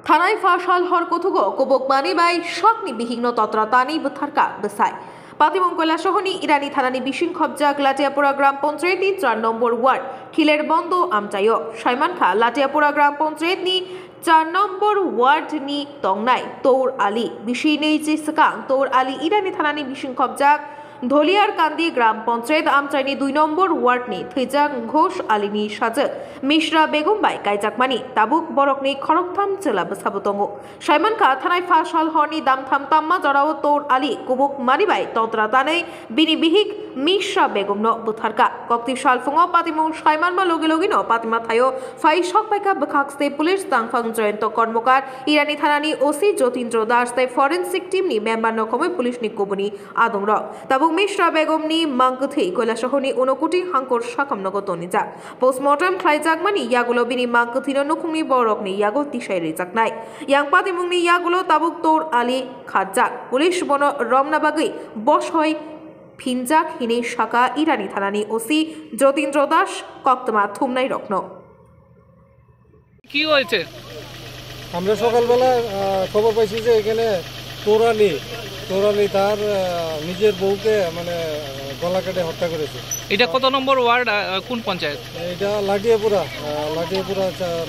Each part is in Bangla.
थानाय फाशाल हर कथुगो कोबक मानी बाई शक्नि बिहिग्न तत्रतानी बुथारका बेसाय पातिमं কৈলাসহনী ইরানি থানানি বিশিং খবজা লাটিয়াপুরা গ্রাম পঞ্চায়েতনি 4 নম্বর ওয়ার্ড খিলের বন্ধ আমচাইও সাইমান খা লাটিয়াপুরা গ্রাম পঞ্চায়েতনি 4 নম্বর ওয়ার্ড নি তংনাই তৌর আলী বিশি নেই যে সকাং তৌর আলী ইরানি থানানি বিশিং খবজা ধলিয়ার কান্দি গ্রাম পঞ্চায়েত আমচাইনি 2 নম্বর ওয়ার্ড নি থৈজাং ঘোষ আলীনি সাজে মিশ্রা বেগম বাই কাইজাকমানি তাবুক বরকনি খরকথাম জেলা বসাবতঙ্গ সাইমান খা থানায় ফাশাল হরনি দামথাম তাম্মা জড়াও তৌর আলী কুবুক মানিবাই তন্ত্রা দানে বিনি বিহিক মিশ্রা বেগম ন বুথারকা কক্তি সালফুঙ পাতিমুং সাইমান মা লগে লগিন পাতিমা থায়ো ফাই শক পাইকা বখাকস্তে পুলিশ তাংফাং জয়ন্ত কর্মকার ইরানি থানানি ওসি জ্যোতিন্দ্র দাস তাই ফরেনসিক টিম নি মেম্বার নকমে পুলিশ নি কবনি আদম র তাবুক মিশ্রা বেগম নি মাংকথি কৈলাসহনী 29 কোটি হাঙ্কর সাকাম নগত নিজা পোস্টমর্টম খাইজাকমানি ইয়াগুলো বিনি মাংকথির নখুংনি বরকনি ইয়াগো তিসাই রিজাকনাই ইয়াং পাতিমুংনি ইয়াগুলো তাবুক তৌর আলী খাজ্জাক পুলিশ বন রমনাবাগি বশ হয় ফিনজাক হিনে শাখা ইরানি থানানি ওসি জ্যোতিন্দ্র দাস কক্তমা থুমনাই রত্ন কি হয়েছে? আমরা সকালবেলা খবর পাইছি যে এখানে তোরালি তার নিজের বউকে মানে গলা কেটে হত্যা করেছে। এটা কত নম্বর ওয়ার্ড, কোন পঞ্চায়েত? এটা লাটিয়াপুরা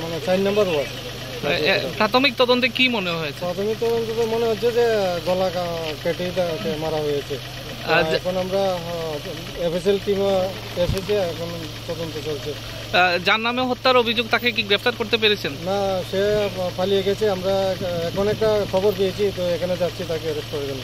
মানে 4 নম্বর ওয়ার্ড। প্রাথমিক তদন্তে কি মনে হয়েছে? প্রাথমিক তদন্তে মনে হচ্ছে যে গলা কেটে মারা হয়েছে। এখন আমরা এফএসএল টিম এসেছে, এখন তদন্ত চলছে। যার নামে হত্যার অভিযোগ তাকে কি গ্রেফতার করতে পেরেছেন? না, সে পালিয়ে গেছে। আমরা এখন একটা খবর পেয়েছি, তো এখানে যাচ্ছি তাকে অ্যারেস্ট করার জন্য।